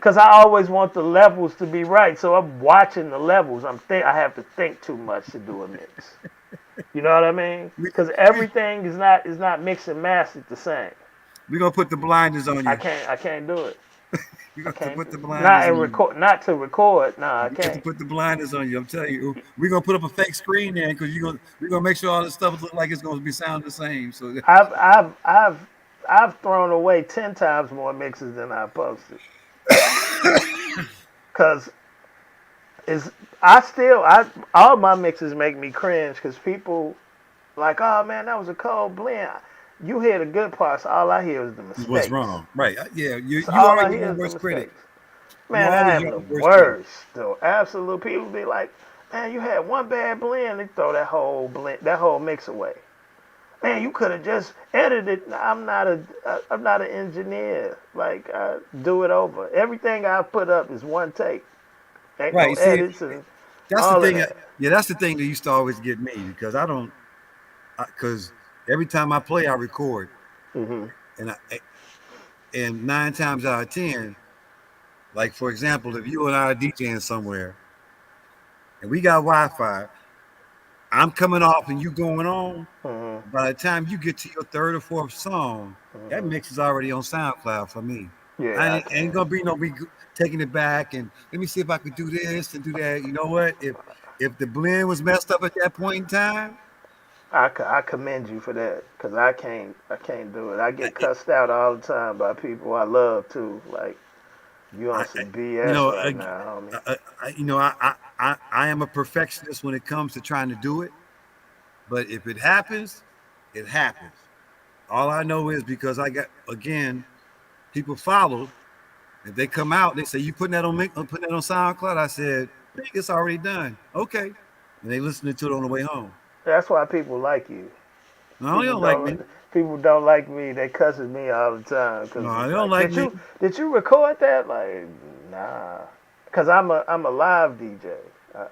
cause I always want the levels to be right. So I'm watching the levels. I have to think too much to do a mix. You know what I mean? We, Cause we, everything is not mixed and mastered the same. we're going to put the blinders on I you. can't. I can't do it. We're I going to can't. put the Not blinders in on you. record. Not to record. Nah, I We have to can't. put the blinders on you. I'm telling you, we're gonna put up a fake screen there because we're gonna make sure all this stuff look like it's gonna be sound the same. So I've I've I've I've thrown away 10 times more mixes than I posted. Cause is I all my mixes make me cringe because people like, oh man, that was a cold blend. You hear the good parts, all I hear is the what's mistakes. wrong? Right? Yeah, you So you all are I your hear own is the worst critic. mistakes. You Man, I always am your the own worst critic. worst. Though absolute people be like, man, you had one bad blend, they throw that whole mix away. Man, you could have just edited. I'm not an engineer. Like I do it over. Everything I put up is one take. Ain't Right? no You see, edits and that's the all of thing. that. Yeah, that's the thing that used to always get me because I don't. Because every time I play, I record, Hmm. and and 9 times out of 10, like for example, if you and I are DJing somewhere, and we got Wi-Fi, I'm coming off and you going on. Mhm. By the time you get to your third or fourth song, that Mhm. mix is already on SoundCloud for me. I Yeah, I ain't can. gonna be no taking it back and let me see if I could do this and do that. You know what? If the blend was messed up at that point in time, I commend you for that, cause I can't do it. I get it, cussed out all the time by people I love too. Like, you on I some you BS know, right now, homie. I am a perfectionist when it comes to trying to do it. But if it happens, it happens. All I know is because I got again people followed. If they come out, they say you putting that on SoundCloud. I said it's already done. Okay, and they listening to it on the way home. That's why people like you. No, they People don't like me. don't people don't like me. They cussing me all the time because No, it's they don't like, like did me. you record that? Like, nah, because I'm a live DJ.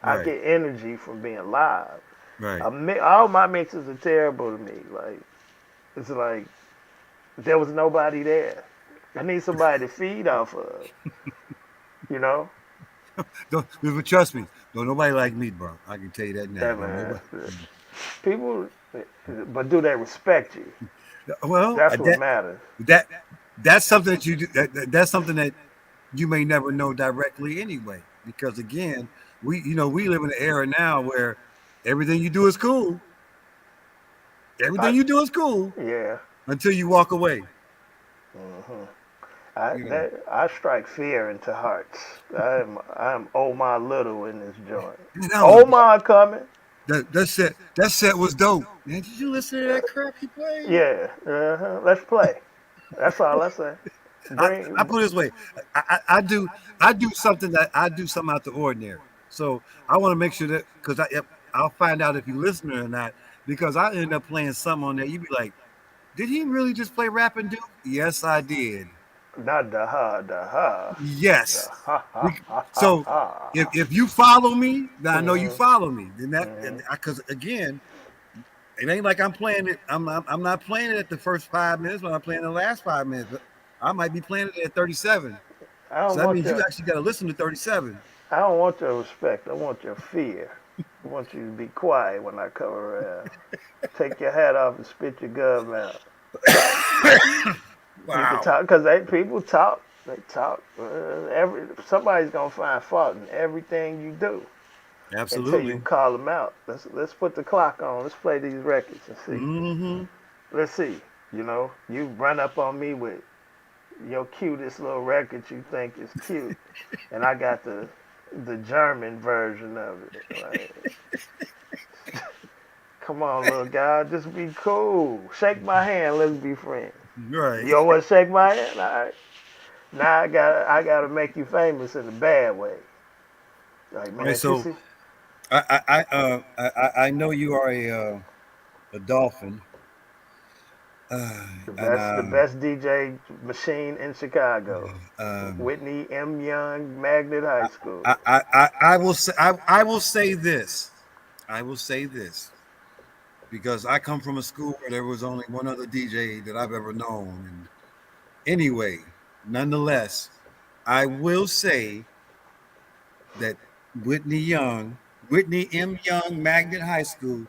I Right, get energy from being live. right. All my mixes are terrible to me. Like, it's like there was nobody there. I need somebody to feed off of. You know? Don't but trust me. Don't nobody like me, bro. I can tell you that now. Yeah, Don't man. nobody. People, but do they respect you? Well, That's what matters. that that's something that you do. That's something that you may never know directly anyway. Because again, we live in an era now where everything you do is cool. I, Everything you do is cool yeah. until you walk away. hmm I You know, I strike fear into hearts. I'm Omar Little in this joint. that was Omar coming. that set was dope. Man, did you listen to that crap he played? Yeah. Let's play. That's all I say. I Bring. put it this way, I do something out the ordinary. So I want to make sure that because I'll find out if you listen or not because I end up playing something on there. You be like, did he really just play Rap and Duke? Yes, I did. Not the ha, the ha. The Yes. ha ha Bec- ha ha So ha. if you follow me, then I know you Mhm. follow me. Then that Mhm. because again, it ain't like I'm playing it. I'm not playing it at the first 5 minutes, but I'm playing the last 5 minutes. But I might be playing it at 37. I So don't that want means you your actually got to listen to 37. I don't want your respect. I want your fear. I want you to be quiet when I come around. Take your hat off and spit your gum out. You can Wow. talk because people talk. They talk. Somebody's gonna find fault in everything you do until you Absolutely. call them out. Let's put the clock on. Let's play these records and see. Mm-hmm. Let's see. You run up on me with your cutest little record you think is cute, and I got the German version of it. Like, come on, little guy, just be cool. Shake my hand. Let's be friends. Right. You don't want to shake my hand? All right. Now I gotta make you famous in a bad way. Like, All right. man, So Sissy, I know you are a dolphin, the and best the best DJ machine in Chicago. um, Whitney M. Young Magnet High School. I will say I will say this. I will say this because I come from a school where there was only one other DJ that I've ever known, and anyway, nonetheless, I will say that Whitney Young, Whitney M. Young Magnet High School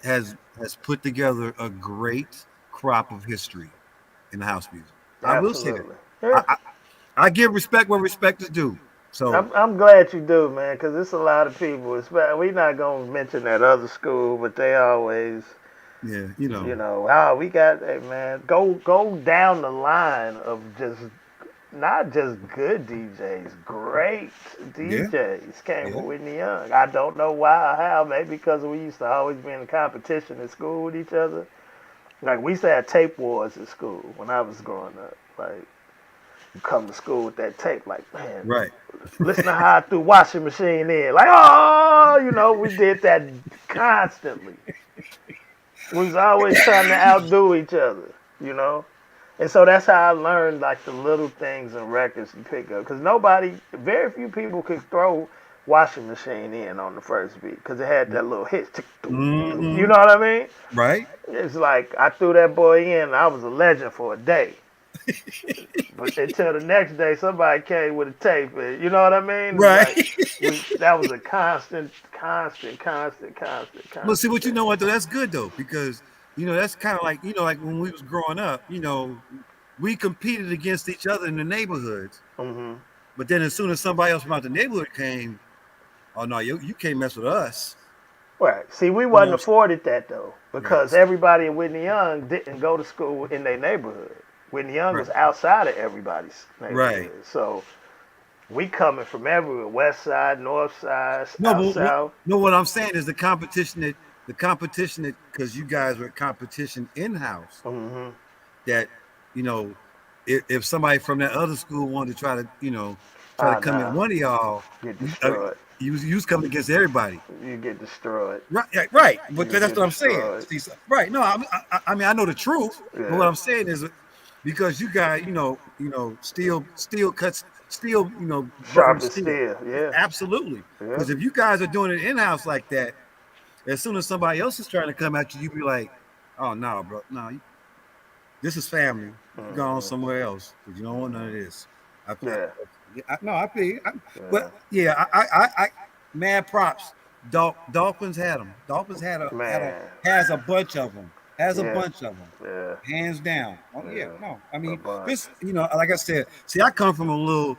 has put together a great crop of history in the house music. I will say that. Absolutely. Yeah. I, I give respect where respect is due. So I'm glad you do, man, because it's a lot of people. We not gonna mention that other school, but they always, yeah, we got, hey, man, go down the line of just not just good DJs, great yeah, DJs came yeah. from Whitney Young. I don't know why or how. Maybe because we used to always be in a competition in school with each other. Like, we used to have tape wars at school when I was growing up. Like, you come to school with that tape, like, man, Right. listen to how I threw washing machine in. Like, oh, we did that constantly. We was always trying to outdo each other, you know? And so that's how I learned, like, the little things and records you pick up. Because very few people could throw washing machine in on the first beat because it had that little hit. You Mm-hmm. know what I mean? Right. It's like I threw that boy in and I was a legend for a day. But until the next day, somebody came with a tape. And, you know what I mean? It's Right. like that was a constant Well, see what you thing. know what though, that's good though, because that's kind of like like when we was growing up, we competed against each other in the neighborhoods. Hmm. But then as soon as somebody else from out the neighborhood came, oh no, you can't mess with us. Right. See, we You know wasn't what afforded that though, I'm saying? because everybody in Whitney Young didn't go to school in their neighborhood. Whitney Young Right. was outside of everybody's Right. neighborhood. So we coming from everywhere: West Side, North Side, No, out but South. no, what I'm saying is the competition that because you guys were competition in house Hmm. that you know if somebody from that other school wanted to try to Ah, come at nah, one of y'all, get you, uh, destroyed. you was coming against everybody. You get destroyed. Right, yeah, right. But You that's get what I'm saying. destroyed. See, right? No, I know the truth, but what Yeah. I'm saying is because you guys, steel cuts steel, Sharp burn as steel. steel. Yeah. Absolutely. Yeah. Because if you guys are doing it in house like that, as soon as somebody else is trying to come at you, you be like, "Oh no, bro, no, this is family. You go on Hmm. somewhere else because you don't want none of this." Yeah. No, I feel you. But Yeah. yeah, mad props. Dolphins had them. Dolphins Man. has a bunch of them. Has a Yeah. bunch of them, Yeah. hands down. Oh yeah, Yeah. no, I A mean bunch. this. Like I said, see, I come from a little.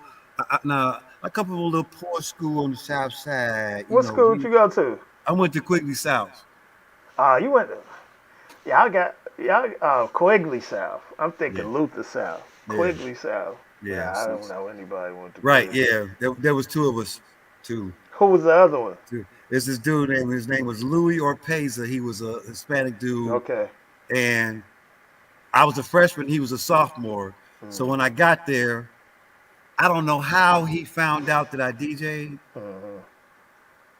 Now I come from a little poor school on the south side. What school did you go to? I went to Quigley South. You went. Y'all got y'all Quigley South. I'm Yeah, thinking Luther South. yeah, Quigley South. yeah. Yeah, I don't know anybody went to Right, Quigley. yeah. There was two of us, too. Who was the other one? There's this dude named his name was Louis Orpeza. He was a Hispanic dude, Okay. and I was a freshman. He was a sophomore. So Mm-hmm. when I got there, I don't know how he found out that I DJ'd, Mm-hmm.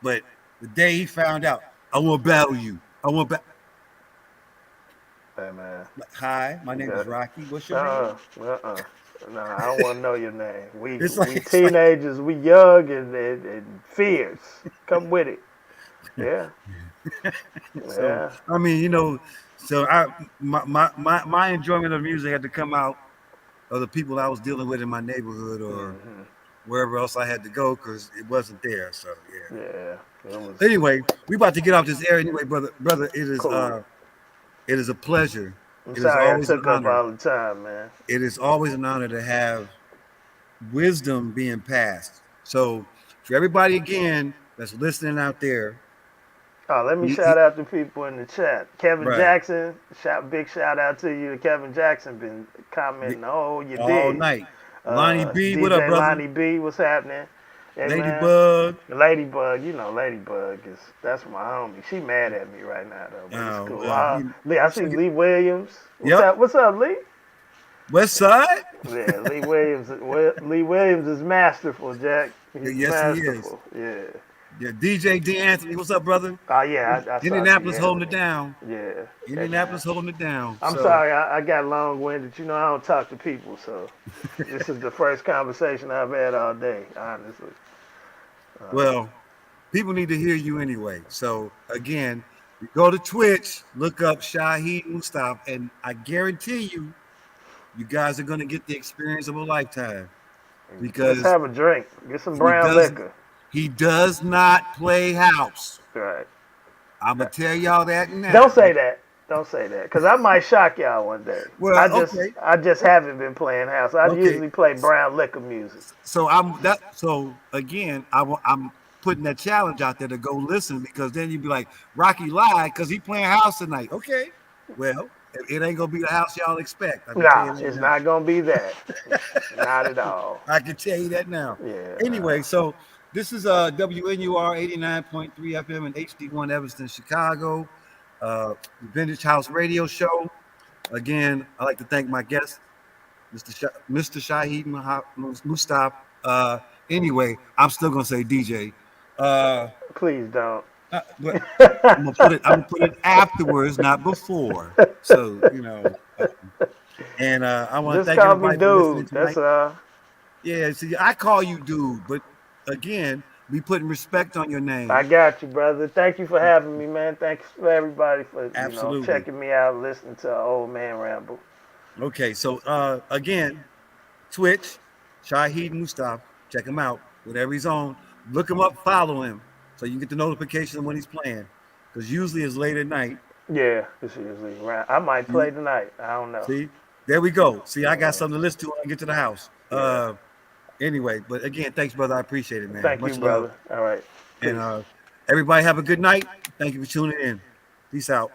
but the day he found out, I want to battle you. I want to. Hey man. Hi, my name Yeah. is Rocky. What's your name? Uh-uh. No, I don't want to know your name. We It's like we it's like teenagers. We young and fierce. Come with it. Yeah. so. Yeah. I mean, so my enjoyment of music had to come out of the people I was dealing with in my neighborhood or Hmm. wherever else I had to go because it wasn't there. So yeah. Yeah. It was Anyway, we about to get off this air anyway, brother. Brother, cool. it is a pleasure. I'm It is sorry I always an took up honor. all the time, man. It is always an honor to have wisdom being passed. So for everybody again that's listening out there, Oh, let me y- shout y- out the people in the chat. Kevin right, Jackson, big shout out to you. Kevin Jackson been commenting. Oh, you all dig. night. Lonnie B, what up, DJ brother? Lonnie B, what's happening? Hey man, Ladybug. Ladybug, Ladybug is that's my homie. She mad at me right now though, but it's cool. Lee, I see So Lee Williams. What's yep, up? What's up, Lee? West Side. Yeah, Lee Williams. Lee Williams is masterful, Jack. He's Yes, he is. masterful. Yeah. Yeah, DJ D Anthony, what's up, brother? Oh yeah, I saw D Indianapolis holding it Anthony. down. Yeah. Hey man. Indianapolis holding it down. I'm So, sorry, I got long winded. I don't talk to people, so this is the first conversation I've had all day, honestly. well, people need to hear you anyway. So, again, you go to Twitch, look up Shahid MUSTAF, and I guarantee you guys are going to get the experience of a lifetime Let's because have a drink. Get some he brown does liquor. he does not play house. Right. I'm gonna tell y'all that Don't now. say that. Don't say that, cause I might shock y'all one day. Well, okay, I just haven't been playing house. I okay. usually play brown liquor music. So I'm that. So again, I'm putting that challenge out there to go listen because then you'd be like Rocky lied because he playing house tonight. Okay, well it ain't gonna be the house y'all expect. I can tell you Nah, that it's now. not gonna be that. Not at all. I can tell you that now. Yeah, nah. Anyway, so this is WNUR 89.3 FM and HD1 Evanston, Chicago, the Vintage House Radio Show. Again, I'd like to thank my guest, Mr. Shahid Mustaf. Anyway, I'm still gonna say DJ. Uh, Please don't. but I'm gonna put it afterwards, not before. So and I want to Just thank call me everybody for listening dude. That's tonight. Yeah, see, I call you dude, but again, we putting respect on your I name. got you, brother. Thank you for having me, man. Thanks for everybody for Absolutely. checking me out, listening to an old man ramble. Okay, so again, Twitch, SHAHID MUSTAF. Check him out. Whatever he's on, look him up, follow him, so you can get the notification when he's playing. Because usually it's late at night. Yeah, it's usually right. I might play tonight. I don't know. See, there we go. See, I got something to listen to when I get to the house. Yeah. Anyway, but again, thanks, brother. I appreciate it, man. Thank you, Much love. brother. All right. Peace. And everybody have a good night. Thank you for tuning in. Peace out.